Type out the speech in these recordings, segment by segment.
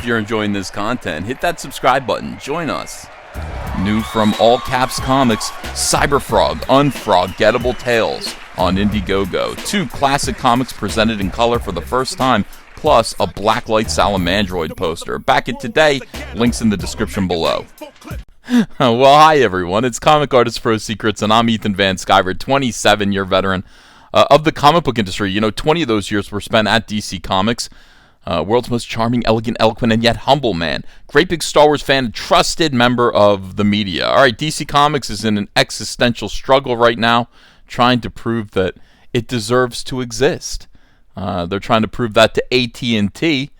you're enjoying this content, hit that subscribe button. Join us. New from All Caps Comics, Cyberfrog, Unforgettable Tales on Indiegogo. 2 classic comics presented in color for the first time, plus a Blacklight Salamandroid poster. Back it today, links in the description below. Well, hi everyone, it's Comic Artist Pro Secrets, and I'm Ethan Van Sciver, 27-year veteran of the comic book industry. 20 of those years were spent at DC Comics. World's most charming, elegant, eloquent, and yet humble man. Great big Star Wars fan, trusted member of the media. Alright, DC Comics is in an existential struggle right now, trying to prove that it deserves to exist. They're trying to prove that to AT&T.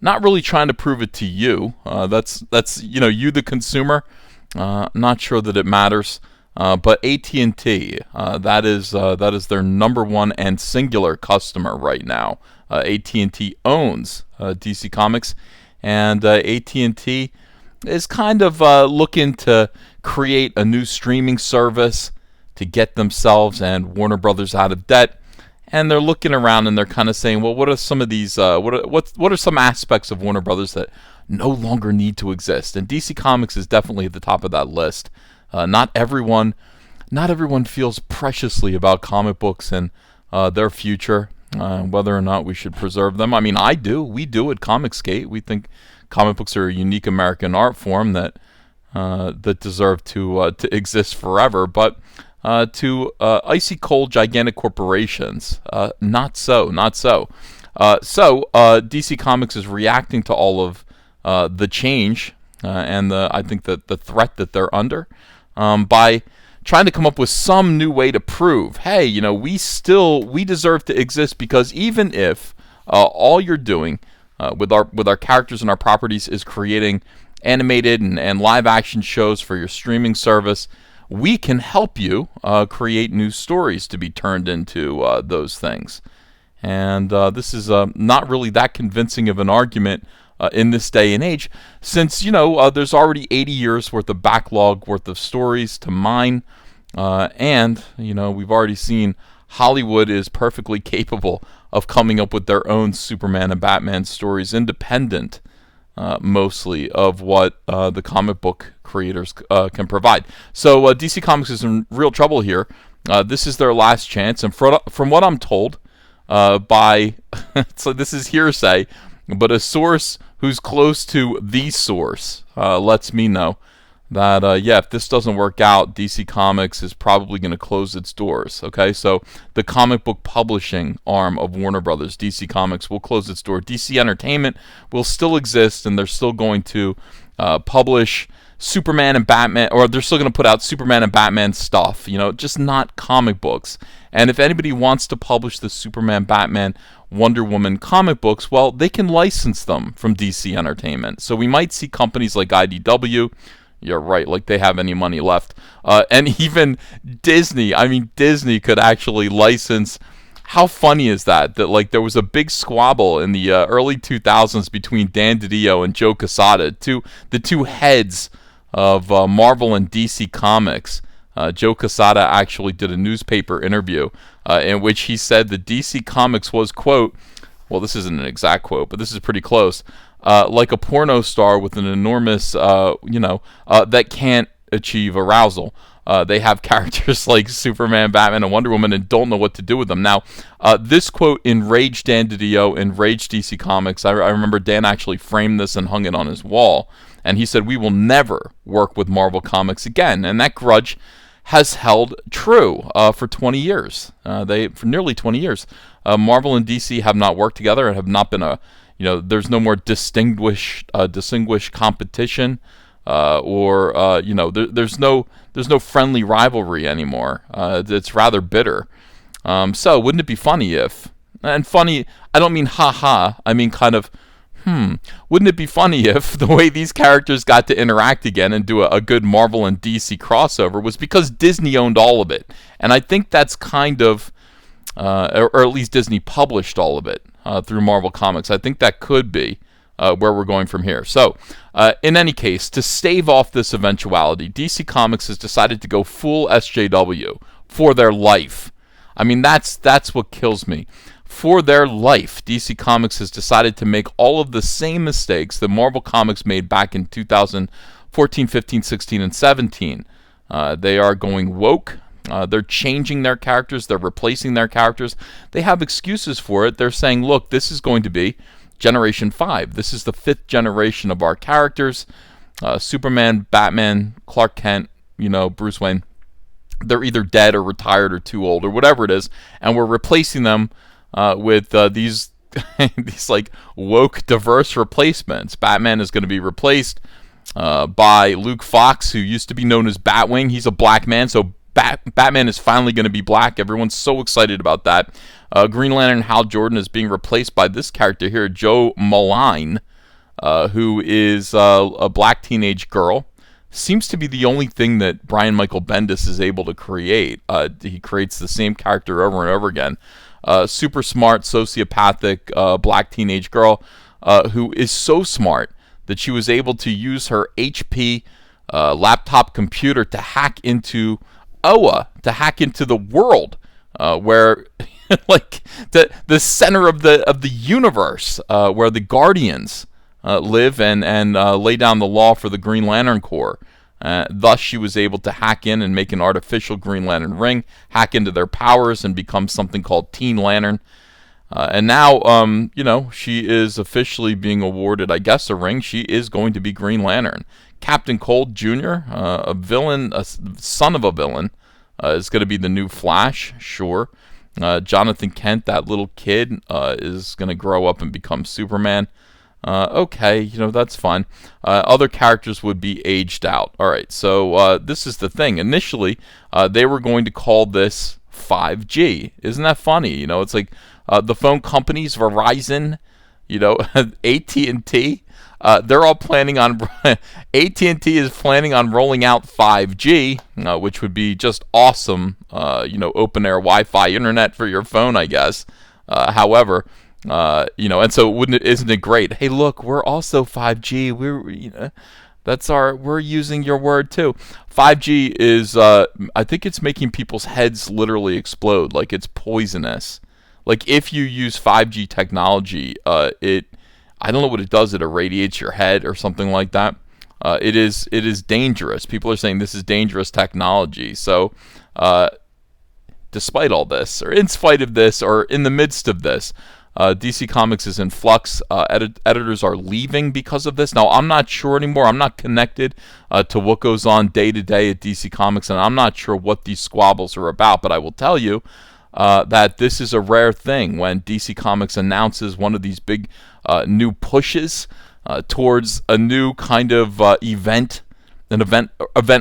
Not really trying to prove it to you. That's you the consumer. Not sure that it matters. But AT&T, that is their number one and singular customer right now. AT&T owns DC Comics, and AT&T is kind of looking to create a new streaming service to get themselves and Warner Brothers out of debt. And they're looking around and they're kind of saying, well, what are some of these? What are some aspects of Warner Brothers that no longer need to exist? And DC Comics is definitely at the top of that list. Not everyone feels preciously about comic books and their future, whether or not we should preserve them. I mean, I do. We do at Comicsgate. We think comic books are a unique American art form that deserve to exist forever. But to icy cold, gigantic corporations, not so. So DC Comics is reacting to all of the change and I think that the threat that they're under by trying to come up with some new way to prove, hey, we deserve to exist, because even if all you're doing with our characters and our properties is creating animated and live action shows for your streaming service, we can help you create new stories to be turned into those things. And this is not really that convincing of an argument in this day and age, since there's already 80 years worth of backlog worth of stories to mine, and we've already seen Hollywood is perfectly capable of coming up with their own Superman and Batman stories, independent mostly of what the comic book creators can provide. So DC Comics is in real trouble here. This is their last chance, and from what I'm told by so this is hearsay, but a source who's close to the source lets me know that if this doesn't work out, DC Comics is probably going to close its doors. Okay, so the comic book publishing arm of Warner Brothers, DC Comics, will close its door. DC Entertainment will still exist, and they're still going to publish Superman and Batman, or they're still going to put out Superman and Batman stuff, just not comic books. And if anybody wants to publish the Superman, Batman, Wonder Woman comic books, well, they can license them from DC Entertainment. So we might see companies like IDW, you're right, like they have any money left, and even Disney. I mean, Disney could actually license. How funny is that like there was a big squabble in the early 2000s between Dan DiDio and Joe Quesada, the two heads of Marvel and DC Comics. Joe Quesada actually did a newspaper interview in which he said that DC Comics was, quote, well, this isn't an exact quote, but this is pretty close, like a porno star with an enormous, that can't achieve arousal. They have characters like Superman, Batman, and Wonder Woman and don't know what to do with them. Now, this quote enraged Dan DiDio, enraged DC Comics. I remember Dan actually framed this and hung it on his wall. And he said, we will never work with Marvel Comics again. And that grudge has held true for 20 years. For nearly 20 years. Marvel and DC have not worked together and have not been there's no more distinguished competition. There's no friendly rivalry anymore. It's rather bitter. So wouldn't it be funny if, and funny, I don't mean haha, I mean kind of, wouldn't it be funny if the way these characters got to interact again and do a good Marvel and DC crossover was because Disney owned all of it? And I think that's kind of, or at least Disney published all of it through Marvel Comics. I think that could be where we're going from here. So, in any case, to stave off this eventuality, DC Comics has decided to go full SJW for their life. I mean, that's what kills me. For their life, DC Comics has decided to make all of the same mistakes that Marvel Comics made back in 2014, 15, 16, and 17. They are going woke. They're changing their characters. They're replacing their characters. They have excuses for it. They're saying, look, this is going to be Generation 5. This is the 5th generation of our characters. Superman, Batman, Clark Kent, Bruce Wayne. They're either dead or retired or too old or whatever it is. And we're replacing them with these these like woke, diverse replacements. Batman is going to be replaced by Luke Fox, who used to be known as Batwing. He's a black man, so Batman is finally going to be black. Everyone's so excited about that. Green Lantern Hal Jordan is being replaced by this character here, Joe Malign, who is a black teenage girl. Seems to be the only thing that Brian Michael Bendis is able to create. He creates the same character over and over again. Super smart, sociopathic black teenage girl who is so smart that she was able to use her HP laptop computer to hack into Oa, to hack into the world where like the center of the universe, where the Guardians live and lay down the law for the Green Lantern Corps. Thus, she was able to hack in and make an artificial Green Lantern ring, hack into their powers, and become something called Teen Lantern. And now, she is officially being awarded, I guess, a ring. She is going to be Green Lantern. Captain Cold Jr., a villain, a son of a villain, is going to be the new Flash, sure. Jonathan Kent, that little kid, is going to grow up and become Superman. Okay, that's fine. Other characters would be aged out. All right, so this is the thing. Initially, they were going to call this 5G. Isn't that funny? It's like the phone companies, Verizon, AT&T. They're all planning on AT&T is planning on rolling out 5G, which would be just awesome. Open air Wi-Fi internet for your phone, I guess. However. And so isn't it great? Hey, look, we're also 5G. We're using your word too. 5G is, I think it's making people's heads literally explode. Like it's poisonous. Like if you use 5G technology, I don't know what it does. It irradiates your head or something like that. It is dangerous. People are saying this is dangerous technology. So, despite all this, or in spite of this, or in the midst of this, DC Comics is in flux. Editors are leaving because of this. Now, I'm not sure anymore. I'm not connected to what goes on day to day at DC Comics, and I'm not sure what these squabbles are about. But I will tell you that this is a rare thing when DC Comics announces one of these big new pushes towards a new kind of event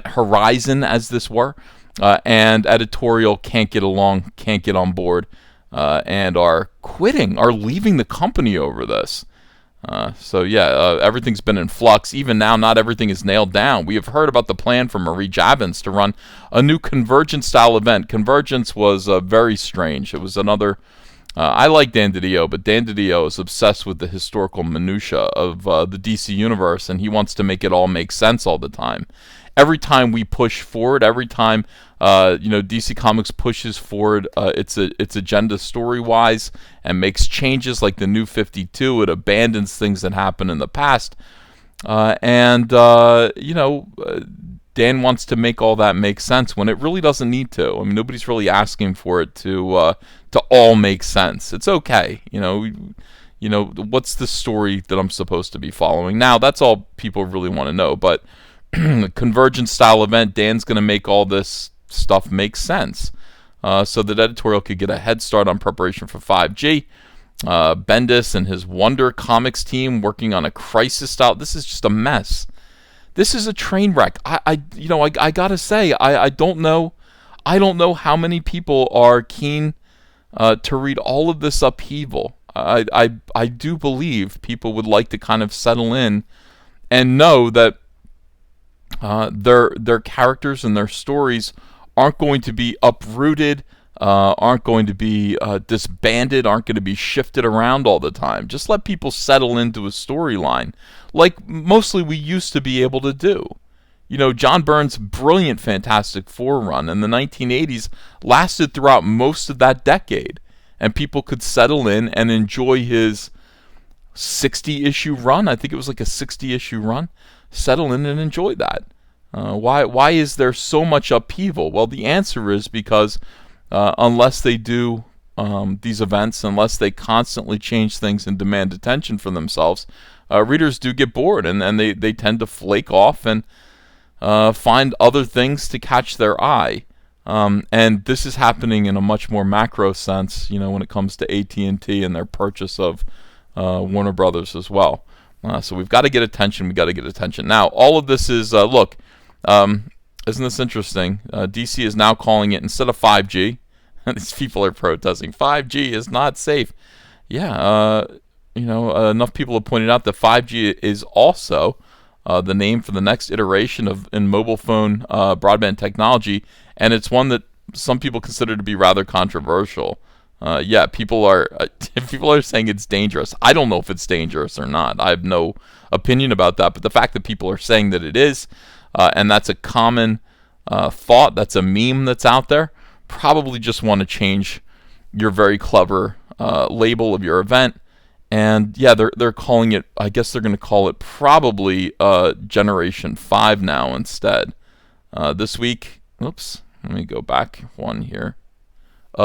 horizon, as this were, and editorial can't get along, can't get on board. And are leaving the company over this. Everything's been in flux. Even now, not everything is nailed down. We have heard about the plan for Marie Javins to run a new Convergence-style event. Convergence was very strange. It was another... I like Dan DiDio, but Dan DiDio is obsessed with the historical minutia of the DC universe, and he wants to make it all make sense all the time. Every time we push forward, every time DC Comics pushes forward its agenda story-wise and makes changes like the New 52, it abandons things that happened in the past. Dan wants to make all that make sense when it really doesn't need to. I mean, nobody's really asking for it to all make sense. It's okay, what's the story that I'm supposed to be following? Now, that's all people really want to know, but Convergence style event, Dan's going to make all this stuff make sense so that editorial could get a head start on preparation for 5G. Bendis and his Wonder Comics team working on a crisis style. This is just a mess. This is a train wreck. I gotta say, I don't know how many people are keen to read all of this upheaval. I do believe people would like to kind of settle in and know that their characters and their stories aren't going to be uprooted, aren't going to be disbanded, aren't going to be shifted around all the time. Just let people settle into a storyline, like mostly we used to be able to do. John Byrne's brilliant Fantastic Four run in the 1980s lasted throughout most of that decade. and people could settle in and enjoy his 60-issue run. I think it was like a 60-issue run. Settle in and enjoy that. Why is there so much upheaval? Well, the answer is because unless they do these events, unless they constantly change things and demand attention for themselves, readers do get bored, and they tend to flake off and find other things to catch their eye. And this is happening in a much more macro sense, when it comes to AT&T and their purchase of Warner Brothers as well. So we've got to get attention. We've got to get attention. Now, all of this is, look, isn't this interesting? DC is now calling it, instead of 5G, these people are protesting, 5G is not safe. Yeah, enough people have pointed out that 5G is also the name for the next iteration in mobile phone broadband technology, and it's one that some people consider to be rather controversial. Yeah, people are saying it's dangerous. I don't know if it's dangerous or not. I have no opinion about that, but the fact that people are saying that it is, and that's a common thought, that's a meme that's out there, probably just want to change your very clever label of your event. And yeah, they're calling it, I guess they're going to call it probably Generation 5 now instead. This week, oops, let me go back one here.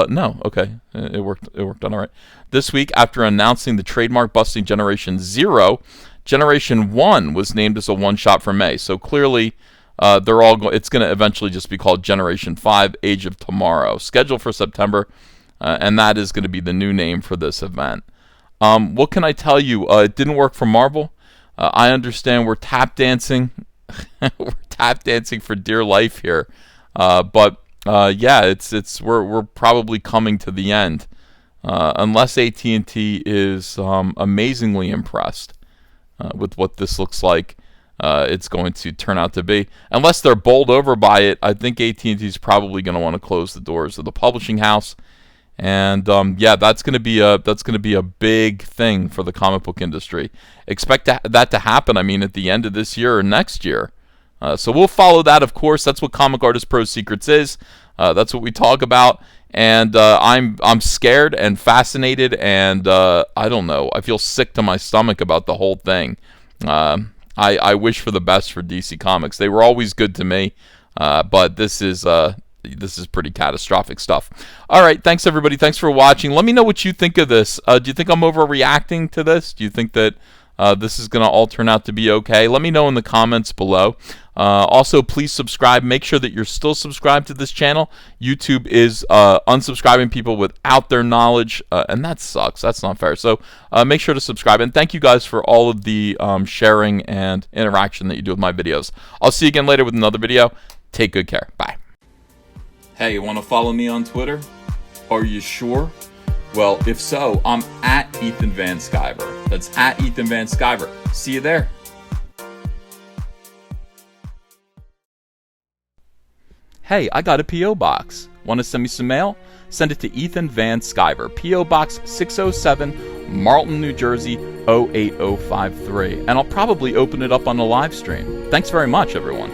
No, okay, it worked out all right. This week, after announcing the trademark busting Generation 0, Generation 1 was named as a one-shot for May. So clearly, it's going to eventually just be called Generation 5, Age of Tomorrow, scheduled for September, and that is going to be the new name for this event. What can I tell you? It didn't work for Marvel. I understand we're tap dancing. We're tap dancing for dear life here. But yeah, we're probably coming to the end. Unless AT&T is amazingly impressed with what this looks like, it's going to turn out to be. Unless they're bowled over by it, I think AT&T is probably going to want to close the doors of the publishing house. And yeah, that's going to be a big thing for the comic book industry. Expect that to happen, at the end of this year or next year. So we'll follow that, of course. That's what Comic Artist Pro Secrets is. That's what we talk about. And I'm scared and fascinated, and I don't know. I feel sick to my stomach about the whole thing. I wish for the best for DC Comics. They were always good to me, but this is pretty catastrophic stuff. All right, thanks everybody. Thanks for watching. Let me know what you think of this. Do you think I'm overreacting to this? Do you think that this is going to all turn out to be okay? Let me know in the comments below. Also, please subscribe. Make sure that you're still subscribed to this channel. YouTube is unsubscribing people without their knowledge, and that sucks. That's not fair. So make sure to subscribe. And thank you guys for all of the sharing and interaction that you do with my videos. I'll see you again later with another video. Take good care. Bye. Hey, you want to follow me on Twitter? Are you sure? Well, if so, I'm at Ethan Van Sciver. That's at Ethan Van Sciver. See you there. Hey, I got a P.O. box. Want to send me some mail? Send it to Ethan Van Sciver, P.O. Box 607, Marlton, New Jersey, 08053. And I'll probably open it up on the live stream. Thanks very much, everyone.